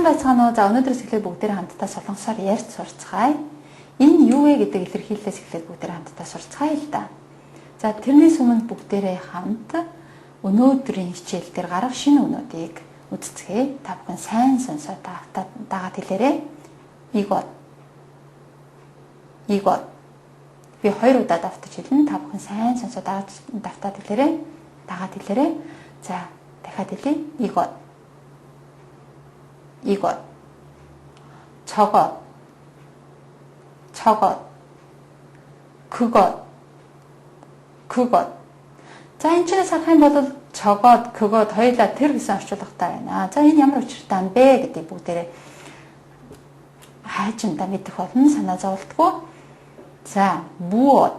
байцгаана уу? За өнөөдрөөс эхлээд бүгдээрээ хамтдаа солонгосоор ярьж сурцгаая. Энэ юу вэ гэдэг илэрхийллээс эхлээд бүгдээрээ хамтдаа сурцгаая л да. За тэрнээс өмнө бүгдээрээ хамт өнөөдрийн хичээл дээр гарах шинэ үнүүдийг үздэцгээе. Та бүхэн сайн сонсоод дагаад хэлээрэй. Игот. Би 2 удаа давтаж хэлнэ. Та бүхэн сайн сонсоод давтаад хэлээрэй. Дагаад хэлээрэй. За дахиад хэлье. Игот. 저것. 그것. За энэ чинь харах юм бол 저것, 그것 хоёулаа тэр гэсэн орчуулгатай байна. За энэ ямар учиртай юм бэ гэдэг бүгдээрээ хайчиндаа мэдэх болно. Санаа зовлтгүй. За 무엇,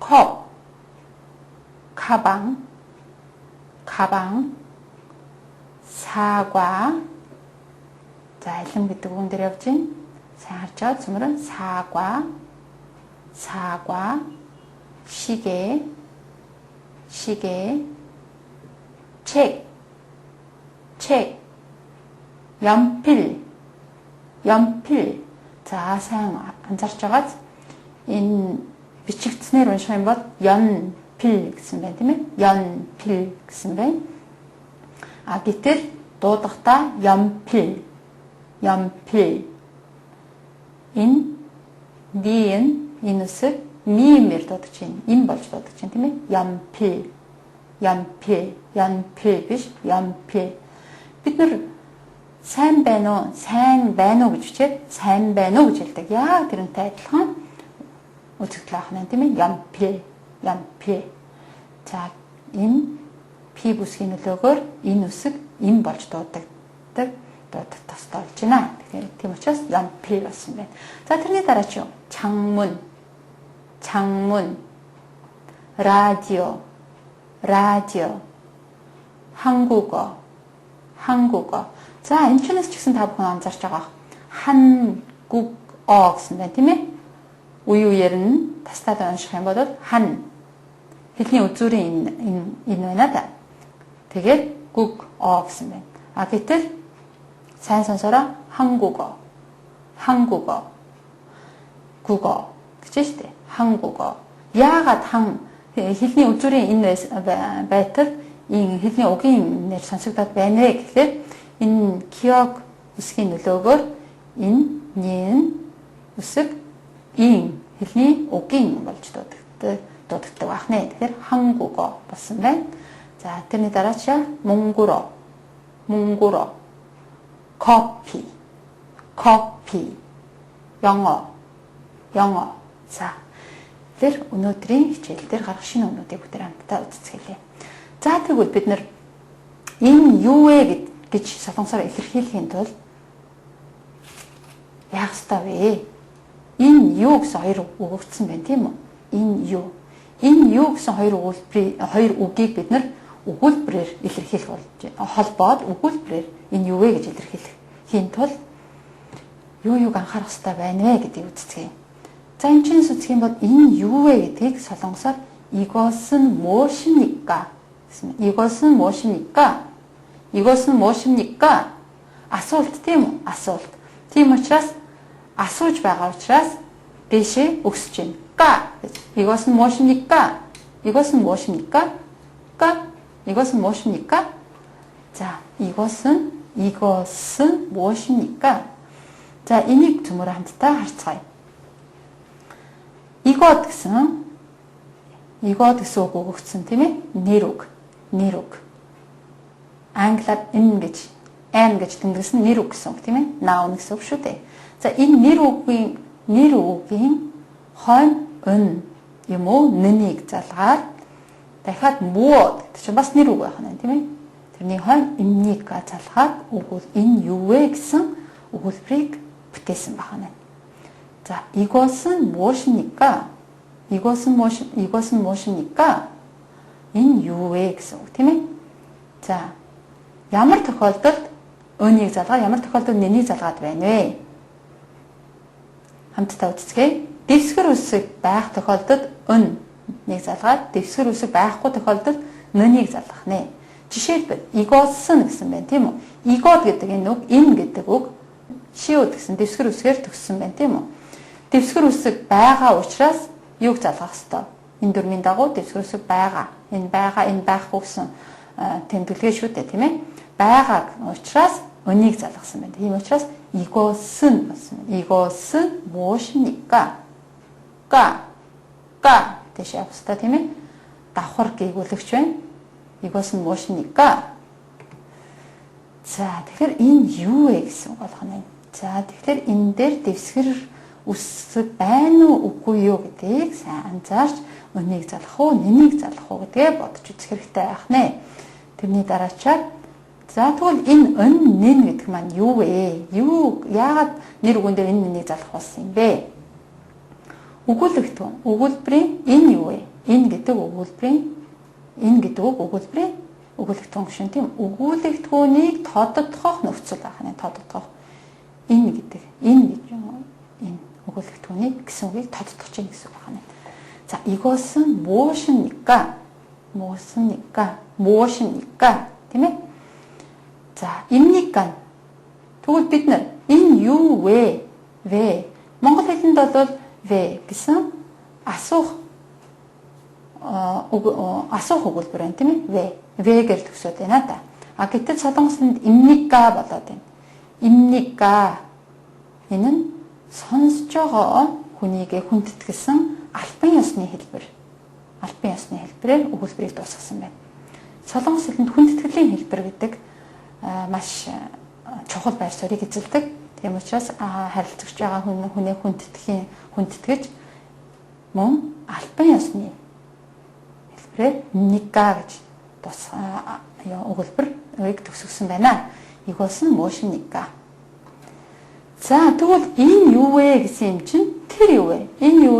컵, 가방, 사과. 자, 일름 гэдэг үгэн дээр явж байна. сайн харж байгаа цөмөрөн 사과, 시계, 책, 연필. 자, сайн анзаарч байгааз энэ бичигдснээр унших юм бол 연필 гэсэн байна тийм ээ. 연필 гэсэн байна. А гэтэл дуудахдаа 연필. Энэ энэ үсэг 미음ээр дуудаж байна. Им болж дуудаж байна тийм ээ. 연필 биш 연필. Бид нар сайн байна уу гэж бичээд сайн байна уу гэж хэлдэг. Яг тэрнтэй адилхан үзэгдэл авах нь тийм ээ. 연필. За энэ пи бүсгийн нөлөөгөөр энэ үсэг им болж дууддаг тастай болж байна. Тэгэхээр тийм учраас 연필 болсон байна. За тэрний дараа чи юу? 창문, 라디오, 한국어. 자, энэ чнээс ч гэсэн та бүхэн анзаарч байгаа. 한국어 гэсэн байна тийм ээ. Үеэр нь тастаад унших юм бол 한 хэлний үзүүрийн энэ байна да. Тэгээд 국어 гэсэн байна. А гэтэл сайн сонсороо 한국어. 국어 гэж шүү дээ. 한국어. яагаад хэлний үзүүрийн энэ байтал энэ хэлний үгийн нэр сонсогдоод байна вэ гэхлээр энэ 기억 үсгийн нөлөөгөөр энэ үсэг ин хэлний үгийн болж дууддаг байх нэ. Тэгэхээр 한국어 болсон байна. За тэрний дараачаа 몽골어. 커피. 영어. За тэр өнөөдрийн хичээл дээр гарах шинэ үнүүдийг бүгд хамтдаа үздэцгээе. За тэгвэл бид нар энэ юу вэ гэж солонгосоор илэрхийлэхийн тулд яах ёстой вэ? Энэ юу гэсэн хоёр өгөгдсөн байна тийм үү? Энэ юу гэсэн хоёр үгийг бид нар өгүүлбэрээр илэрхийлэх холбоод өгүүлбэрээр энэ юу вэ гэж илэрхийлэхийн тулд юуг анхаарах ёстой байна вэ гэдгийг үздэцгээе. За энэ чинь үзэх юм бол энэ юу вэ гэдгийг солонгосоор 이것은 무엇입니까? 이것은 무엇입니까? асуулт тийм үү? Асуулт. Тийм учраас асууж байгаа учраас дэше өгсөж байна. 까. 이것은 무엇입니까? 이것은 무엇입니까? 자, 이것은 무엇입니까? 자, энийг төмөр хамтдаа харцгаая. 이것 гэсэн үг өгөгдсөн тийм ээ. нэр үг. Англиар n гэж тэмдэглэсэн нэр үг гэсэн үг тийм ээ. noun гэсэн үг шүү дээ. За энэ нэр үгийн хойно 은 юм уу нэнийг залгаад дахиад 무엇 гэдэг чинь бас нэр үг байх нь тийм ээ. Тэрний хойно имнийга залгаад энэ юу вэ гэсэн өгүүлбэрийг бүтээсэн байна. 자, 이것은 무엇입니까? Энэ юу вэ гэсэн үг тийм ээ. За, ямар тохиолдолд өнийг залгаад, ямар тохиолдолд нэнийг залгаад байна вэ? Хамтдаа үздэцгээе. Дэвсгэр үсэг байх тохиолдолд 은 нэг залгаад, дэвсгэр үсэг байхгүй тохиолдолд нэнийг залгах нэ. жишээлбэл 이것은 гэсэн байна тийм үү? 이것 гэдэг энэ үг, энэ гэдэг үг 시옷 гэсэн дэвсгэр үсгээр төгссөн байна тийм үү? Дэвсгэр үсэг байгаа учраас юуг залгах ёстой? Энэ дөрмийн дагуу дэвсгэр үсэг байгаа. Энэ байхгүй гэсэн тэмдэглэгээ шүү дээ тийм ээ. Байгааг учраас 은ыг залгасан байна. Тийм учраас 이것은 болсон. 이것은 무엇입니까? 까 대시 авста тийм ээ. Давхар гээгүүлэгч байна. 이것은 무엇입니까? За тэгэхээр энэ юу вэ гэсэн үг болгоно. За тэгэхээр энэ дээр дэвсгэр үсэг байна уу үгүй юу гэдгийг сайн анзаарч өнийг залгах уу, нэнийг залгах уу гэдгээ бодож үзэх хэрэгтэй байх нэ. Тэрний дараачаар за тэгвэл энэ өн нэн гэдэг маань юу вэ? Яагаад нэр үгэн дээр энэ нэнийг залгах болсон юм бэ? Өгүүлбэрийн энэ юу вэ? Энэ гэдэг өгүүлбэрийн өгүүлэгдэхүүн шин тийм өгүүлэгдэхүүнийг тодотгох нөхцөл байх нэ тодотгох энэ гэдэг энэ өгүүлэгдэхүүнийг гэсэн үгийг тодотгох чинь гэсэн үг байна. За 이것은 무엇입니까? тийм ээ? За 입니까? тэгвэл бид нар энэ юу вэ? Монгол хэлэнд бол вэ гэсэн асуух өгүүлбэр байна тийм ээ? Вэгээр төгсөөд байна да. Гэтэл солонгосонд 입니까 болоод байна. 입니까 энэ нь сонсож байгаа хүнийгээ хүндэтгэлсэн албан ёсны хэлбэрээр өгүүлбэрийг дуусгасан байна. Солонгос хэлэнд хүндэтгэлийн хэлбэр гэдэг маш чухал байр суурийг эзэлдэг. Тийм учраас харилцагч байгаа хүнээ хүндэтгэж мөн албан ёсны хэлбэрээр ника гэж өгүүлбэрийг төгсгсөн байна. 이것은 무엇입니까? За тэгвэл энэ юу вэ гэсэн юм чинь тэр юу вэ? Энэ юу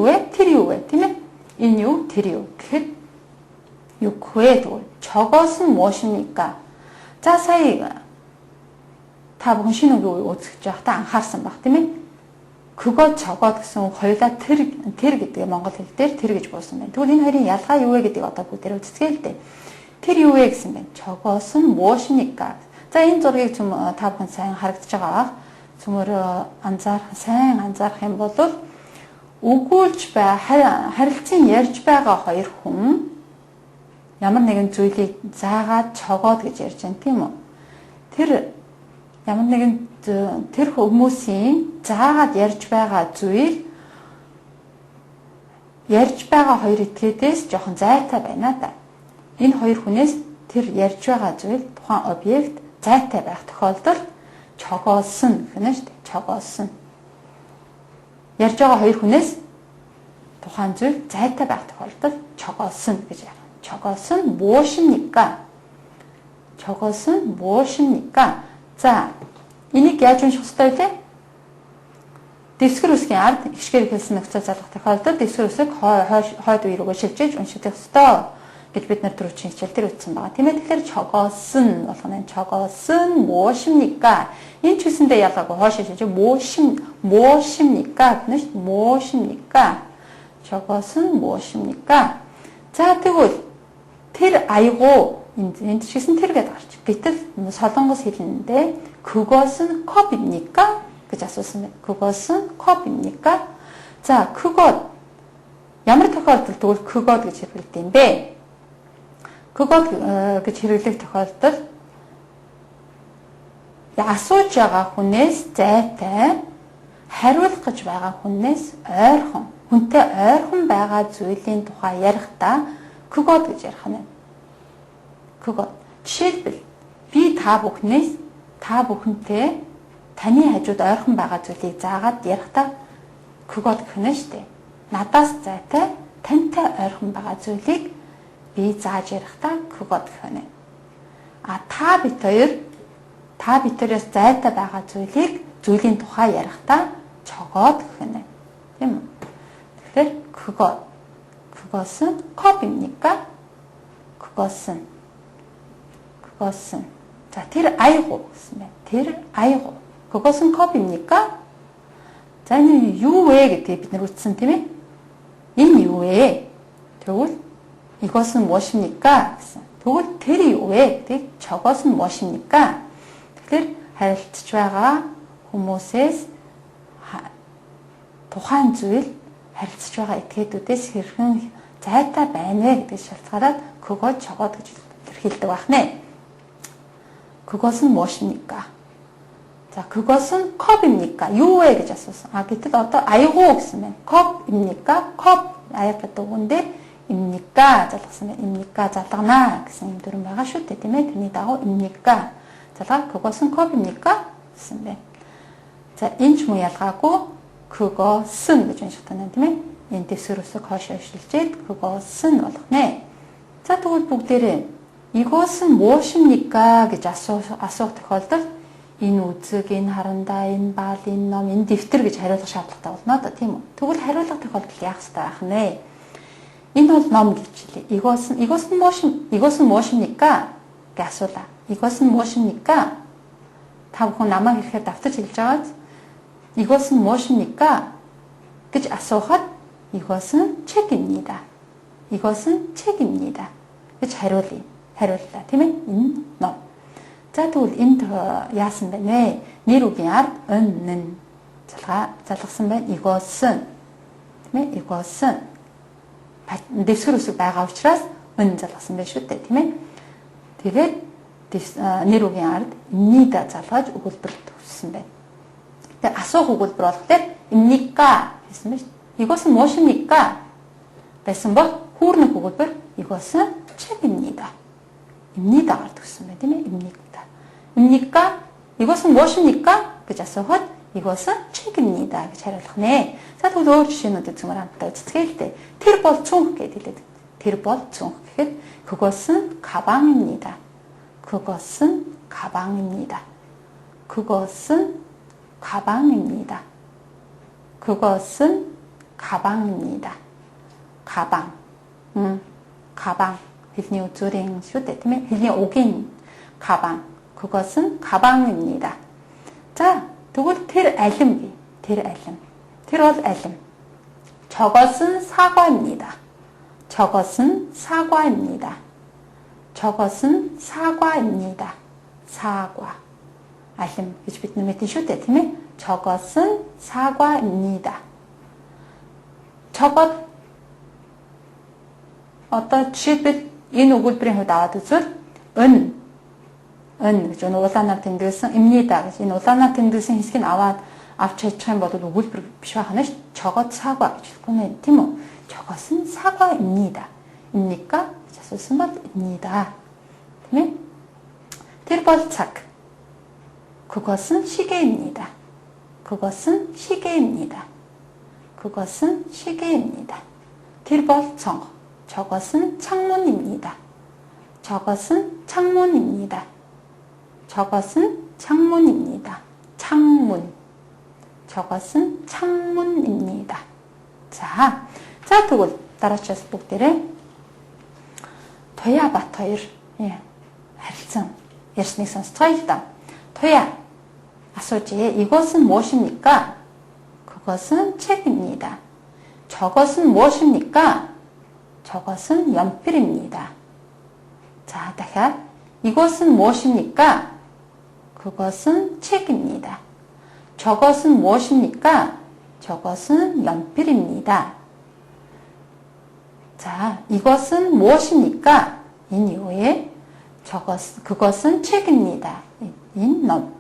вэ? Тэр юу вэ? Тийм ээ? Энэ юу? Тэр юу? гэхэд 육회 тэгвэл 저것은 무엇입니까? За сая та бүхэн шинэ үгийг үзэж байхдаа анхаарсан баг тийм ээ? 그것 저것 гэсэн үг хоёулаа тэр гэдгээ монгол хэл дээр тэр гэж буусан байна. Тэгвэл энэ хоёрын ялгаа юу вэ гэдгийг одоо бүгдээрээ үзцгээе л дээ. Тэр юу вэ гэсэн байна. 저것은 무엇입니까? За энэ зургийг та бүхэн сайн харагдаж байгаа. Цөмөр сайн анзаарах юм бол өгүүлж харилцан ярьж байгаа хоёр хүн ямар нэгэн зүйлийг заагаад чогоод гэж ярьж байна тийм үү? Тэр ямар нэгэн тэр хүмүүсийн заагаад ярьж байгаа зүйл ярьж байгаа хоёр этгээдээс жоохон зайтай байна да. Энэ хоёр хүнээс тэр ярьж байгаа зүйл тухайн объект зайтай байх тохиолдолд чогоосон гэнэ шүү дээ. Чогоосон. Ярьж байгаа хоёр хүнээс тухайн зүйл зайтай байх тохиолдолд чогоосон гэж байна. 저것은 무엇입니까? За энийг яаж унших ёстой вэ? Дэвсгэр үсгийн ард ихшгээр хэлсэн нөхцөл залгах тохиолдолд дэвсгэр үсэг хойд үе рүүгээ шилжиж унших ёстой гэж бид нар түрүүчийн хичээл дээр үзсэн байгаа. Тийм ээ тэгэхээр 저것은 болох нь 저것은 무엇입니까? Энэ ч үсэндээ ялгаагүй хоошоо шилжиж 무엇입니까? гэж 무엇입니까? 저것은 무엇입니까? За тэгвэл тэр 아이고 энд чигсэн тэр гэдэг гарч. Гэтэл солонгос хэлэндээ 그것은 컵입니까? гэж асуусан байна. 그것은 컵입니까? За 그것 ямар тохиолдолд тэгвэл 그것 гэж хэрэглэдэг юм бэ? 그것 гэж хэрэглэх тохиолдолд асууж байгаа хүнээс зайтай хариулах гэж байгаа хүнээс хүнтэй ойрхон байгаа зүйлийн тухай ярихдаа 그것 гэж ярих нь. 그것. жишээлбэл би та бүхэнтэй таны хажууд ойрхон байгаа зүйлийг заагаад ярихдаа 그것 гэх нь шүү дээ. Надаас зайтай тантай ойрхон байгаа зүйлийг би зааж ярихдаа 그것 гэх нь. Та битээрээс зайтай байгаа зүйлийн тухай ярихдаа 저것 гэх нь. Тийм үү? Тэгэхээр 그것은 컵입니까? 그것은. 자, тэр 아이고 гэсэн байна. Тэр 아이고. 그것은 컵입니까? За энэ юу вэ гэдгийг бид нар үзсэн тийм ээ? Энэ юу вэ? тэгвэл 이것은 무엇입니까? гэсэн. тэгвэл тэр юу вэ гэдэг 저것은 무엇입니까? Тэгэхээр харилцаж байгаа хүмүүсээс тухайн зүйл харилцаж байгаа этгээдүүдээс хэрхэн зайтай байна вэ гэдэг шалтгаалаад 그거 저것 гэж илэрхийлдэг байна. 그것은 무엇입니까? 자, 그것은 컵입니까? юу вэ гэж асуусан. гэтэл одоо 아이고 гэсэн байна. 컵입니까? 컵 аяагаад өгөн데 입니까? залгасан байна. 입니까? залгана гэсэн юм дүрэн байгаа шүү дээ, тийм ээ. тэрний дагуу 입니까? залгаа 그것은 컵입니까? гэсэн байна. 자, энэ ч муу ялгаагүй 그것은 гэж уншигдана, тийм ээ. энэ дэвсгэрөөсөө хойшоо шилжээд 그것은 болох нэ. 자, тэгвэл бүгдээрээ 이것은 무엇입니까? гэж асуух тохиолдолд энэ үзэг, энэ харандаа, энэ баал, энэ ном, энэ дэвтэр гэж хариулах шаардлагатай болно да, тийм үү? Тэгвэл хариулах тохиолдолд яах ёстой байх нэ? Энэ бол ном гэвчлээ. 이것은 무엇입니까? гэж асуулаа. 이것은 무엇입니까? та бүхэн намайг ирэхээр давтаж хэлж байгааз 이것은 무엇입니까? гэж асуухад 이것은 책입니다. 이것은 책입니다. гэж хариуллаа, тийм ээ? Энэ ном. За тэгвэл энд яасан бэ нэ? нэр үгийн ард 은는 залгасан байна. 이것은, тийм ээ? 이것은 дэвсгэр үсэг байгаа учраас 은 залгасан байна шүү дээ, тийм ээ? тэгээд нэр үгийн ард 입니다 залгаж өгүүлбэр төвсөн байна. тэгээд асуух өгүүлбэр болохоор 입니까 гэсэн байна. 이것은 무엇입니까? байсан бол хүүрнэх өгүүлбэр 이것은 책입니다. 입니다гаар төгссөн байна, тийм ээ? 입니까? 이것은 무엇입니까? гэж асуухад 이것은 책입니다 гэж хариулах нэ. За тэгвэл өөр жишээнүүд үзмээр хамтдаа үздэхээ л дээ. тэр бол цүнх гэдэг хэлээд. тэр бол цүнх гэхэд 그것은 가방입니다. 그것은 가방입니다. 그것은 가방입니다. 그것은 가방입니다. 가방. 가방. хэлний үзүүрийн шүү дээ, тийм ээ? хэлний үгийн 가방. 그것은 가방입니다. 자, тэгвэл тэр алим гээ. тэр алим. тэр бол алим. 저것은 사과입니다. 저것은 사과입니다. 저것은 사과입니다. 사과. 알림 гэж бид нэмэтэн шүү дээ, тийм ээ? 저것은 사과입니다. 저것 одоо жишээлбэл энэ өгүүлбэрийн хувьд аваад үзвэл 은 гэж улаанаар тэмдэглэсэн 입니다 гэж энэ улаанаар тэмдэглэсэн хэсгийг авч чадчих юм бол өгүүлбэр биш байна ш. 저것 사과 гэж хэлэхгүй нэ, тийм үү? 저것은 사과입니다. 입니까? гэж асуусан бол 입니다. тийм ээ? тэр бол цаг. 그것은 시계입니다. 그것은 시계입니다. 그것은 시계입니다. тэр бол цонх. 저것은 창문입니다. 저것은 창문입니다. 저것은 창문입니다. 창문. 저것은 창문입니다. 자, тэгвэл дараачаас бүгдээрээ 토야 бат хоёр харилцан ярьсныг сонсцгоё л да. 토야 асууж 이것은 무엇입니까? 그것은 책입니다. 저것은 무엇입니까? 저것은 연필입니다. 자, дахиад 이것은 무엇입니까? 그것은 책입니다. 저것은 무엇입니까? 저것은 연필입니다. 자, 이것은 무엇입니까? 인 이후에 그것은 책입니다. 인 놈.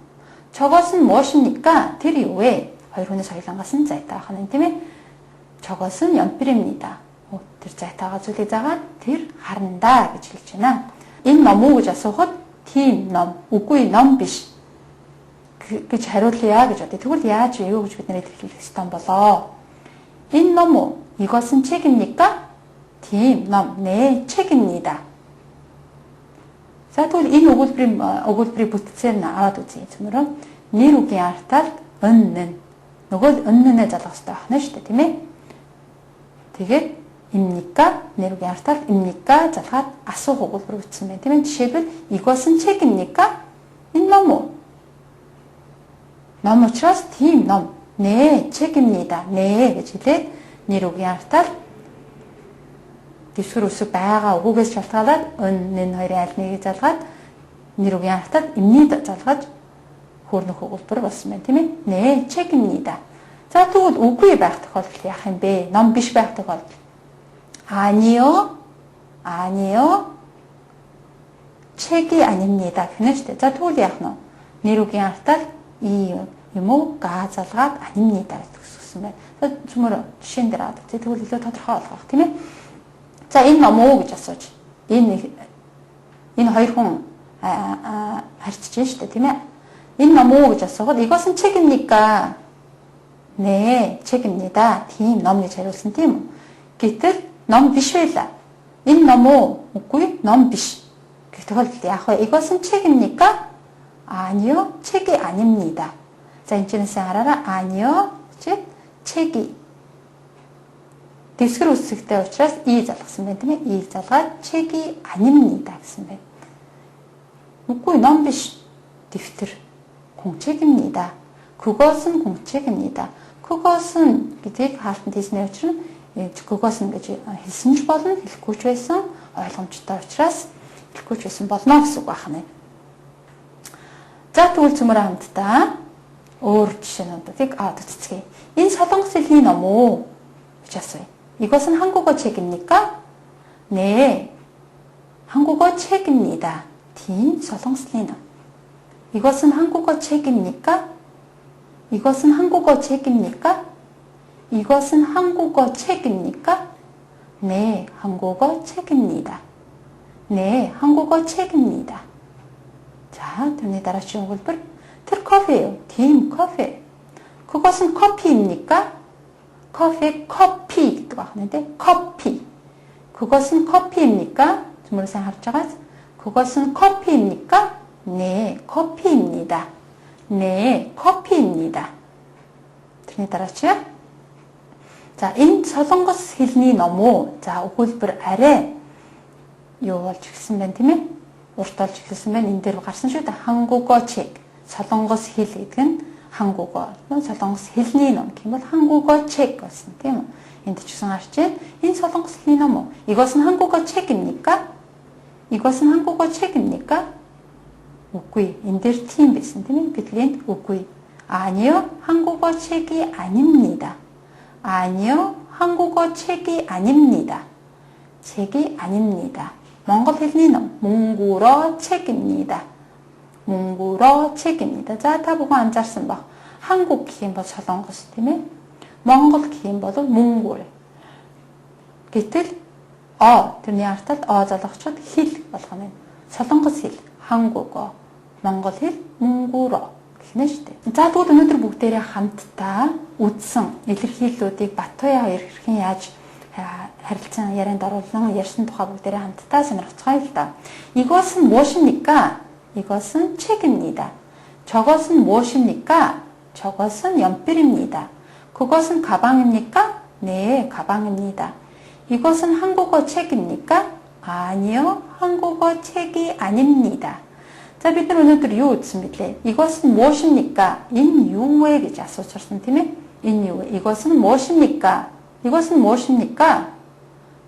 저것은 무엇입니까? тэр 이후에 хоёр хүний соёлын гасан зайтай ханын тийм ээ. 저것은 연필입니다. тэр зайтайгаа зүйлийг заагаад тэр харандаа гэж хэлж байна. энэ ном уу гэж асуухад тийм ном, үгүй ном биш гэж хариулъя гэж бодъё. тэгвэл яаж вэ гэж бид нэр хэлэх ёстой болоо. энэ ном уу? 이것은 책입니까? тийм ном. 네, 책입니다. За тэгвэл энэ өгүүлбэрийг бүтцээр нь аваад үзье. Зөвмөрөө нэр үгийн артаад 은는 нөгөө 은는에 залгах хэрэгтэй байна шүү дээ, тийм ээ. тэгээд 입니까? нэр үгийн артаад 입니까? залгаад асуух өгүүлбэр бүтсэн байна. тийм ээ. жишээлбэл 이것은 책입니까? энэ ном уу? ном учраас тийм ном. 네, 책입니다. 네 гэж хэлээд нэр үгийн артаад дэвсгэр үсэг байгаа үгээс шалтгаалаад энэ хоёрын аль нэгийг залгаад нэр үгийн хатад имний залгаж хөөрнөх өгүүлбэр болсон байна тийм ээ. Нэ 책입니다. За тэгвэл үгүй байх тохиолдолд яах юм бэ? ном биш байх тохиолдолд 아니요. 아니요. 책이 아닙니다. гэх нь шүү дээ. За тэгвэл яах нь? нэр үгийн хатад 이 юм уу 가 залгаад 아닙니다 гэж өгсөн байна. За зөвмөр жишээн дээр аваад үзье. тэгвэл илүү тодорхой болгох тийм ээ. 자, энэ ном уу гэж асууж. Энэ хоёр хүн харьцаж шүү дээ, тийм ээ. Энэ ном уу гэж асуугаад 이것은 책입니까? 네, 책입니다. тийм ном гэж хариулсан тийм үү? Гэтэл ном биш байлаа. Энэ ном уу? үгүй, ном биш. гэх тохиолдолд яах вэ? 이것은 책입니까? 아니요, 책이 아닙니다. 자, энэ чинь хараараа 아니요, 책이 дэвсгэр үсэгтэй учраас 이 залгасан байна тийм ээ. 이 залгаад 책이 아닙니다 гэсэн байна. үгүй ном биш. дэвтэр 공책입니다. 그것은 공책입니다. 그것은 гэдгийг хаалтанд хийсний учир нь 그것은 гэж хэлсэн ч болно, хэлэхгүй ч байсан ойлгомжтой учраас хэлэхгүй ч байсан болно гэсэн үг байна. За тэгвэл цөмөр хамтдаа өөр жишээнүүдийг аваад үзье. Энэ солонгос хэлний ном уу гэж асууя. 이것은 한국어 책입니까? 네, 한국어 책입니다. тийм солонгос хэлний ном. 이것은 한국어 책입니까? 이것은 한국어 책입니까? 이것은 한국어 책입니까? 네, 한국어 책입니다. 네, 한국어 책입니다. 자, 들니 따라주신 өгүүлбэр тэр 커피예요. тийм 커피. 그것은 커피입니까? 커피 гэдэг байна. 커피. 그것은 커피입니까? 주문을 harж байгаа. 그것은 커피입니까? 네, 커피입니다. 네, 커피입니다. тэрний дараач. За, энэ солонгос хэлний ном уу? За, өгүүлбэр арай юу болж ирсэн байна тийм ээ? Урт болж ирсэн байна. Энэ дээр гарсан шүү дээ. 한국어 책. солонгос хэл гэдэг нь 한국어. солонгос хэлний ном гэх юм бол 한국어 책 гэсэн тийм үү? энд ч гэсэн харж байна. Энэ солонгос хэлний ном уу? 이것은 한국어 책입니까? 이것은 한국어 책입니까? үгүй. энэ дээр тийм байсан тийм ээ? гэтэл энд үгүй. 아니요, 한국어 책이 아닙니다. 아니요, 한국어 책이 아닙니다. 책이 아닙니다. 몽골 хэлний ном. 몽골어 책입니다. 몽골어 책입니다. За та бүхэн анзаарсан баг. 한국 гэх юм бол солонгос тийм ээ. Монгол гэх юм бол 몽골. гэтэл тэрний артад залгахчод хэл болгоно юм. солонгос хэл 한국어, монгол хэл 몽골어 гэх нь шүү дээ. За тэгвэл өнөөдөр бүгдээрээ хамтдаа үдсэн илэрхийллүүдийг Батуяа хоёр хэрхэн яаж харилцан ярианд оруулан ярьсан тухай бүгдээрээ хамтдаа сонирхцгаая л да. 이것은 무엇입니까? 이것은 책입니다. 저것은 무엇입니까? 저것은 연필입니다. 그것은 가방입니까? 네, 가방입니다. 이것은 한국어 책입니까? 아니요, 한국어 책이 아닙니다. 자, бид нар өнөөдөр юу үзсэн бэлээ? 이것은 무엇입니까? Энэ юу вэ гэж асуучихсан тийм ээ? Энэ юу вэ? 이것은 무엇입니까? 이것은 무엇입니까?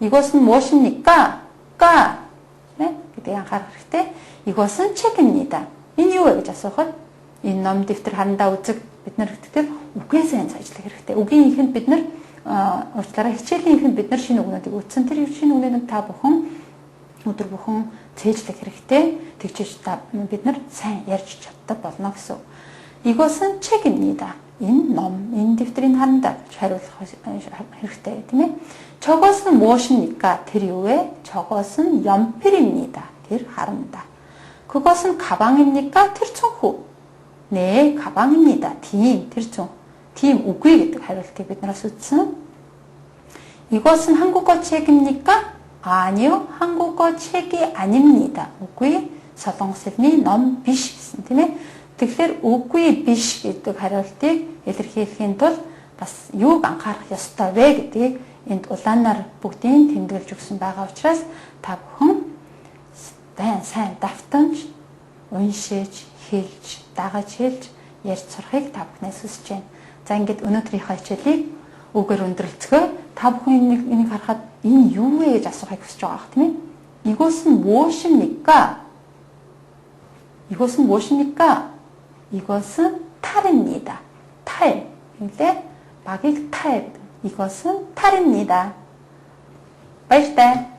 이것은 무엇입니까? 까. 네? гэдэг анхаарах хэрэгтэй. 이것은 책입니다. Энэ юу вэ гэж асуухад энэ ном дэвтэр харандаа үзэг бид нар хэвтер үгээс сайн сайжлах хэрэгтэй. Үгийн ихэнд бид нар уучлаарай хичээлийн ихэнд бид нар шинэ үгнүүдийг үтсэн. Тэр шинэ үгнүүдийг та бүхэн өдөр бүхэн цээжлэх хэрэгтэй. тэгжиж бид нар сайн ярьж чаддаг болно гэсэн. 이것은 책입니다. энэ ном, энэ дэвтрийн харандаа хариулах хэрэгтэй тийм ээ. 저것은 무엇입니까? тэр юу вэ? 저것은 연필입니다. тэр харандаа. 그것은 가방입니까? тэр цүнхүү. 네, 가방입니다. тийм тэр цүн. тийм үгүй гэдэг хариултыг бид нараас үзсэн. 이것은 한국어 책입니까? 아니요, 한국어 책이 아닙니다. үгүй солонгос хэлний ном биш гэсэн тийм ээ. Тэгэхээр үгүй биш гэдэг хариултыг илэрхийлэхийн тулд бас юуг анхаарах ёстой вэ гэдгийг энд улаанаар бүгдийг тэмдэглэж өгсөн байгаа учраас та бүхэн сайн давтамж уншиж, хэлж, дагаж хэлж ярьж сурахыг та бүхнээс хүсэж байна. За ингээд өнөөдрийнхөө хичээлийг үгээр өндөрлцгөө та бүхэн энийг харахад энэ юу вэ гэж асуухыг хүсэж байгаа хэрэг тийм ээ. 이것은 무엇입니까? 이것은 무엇입니까? 이것은 탈입니다. 탈. 근데 막이 탈. 이것은 탈입니다. Баяртай.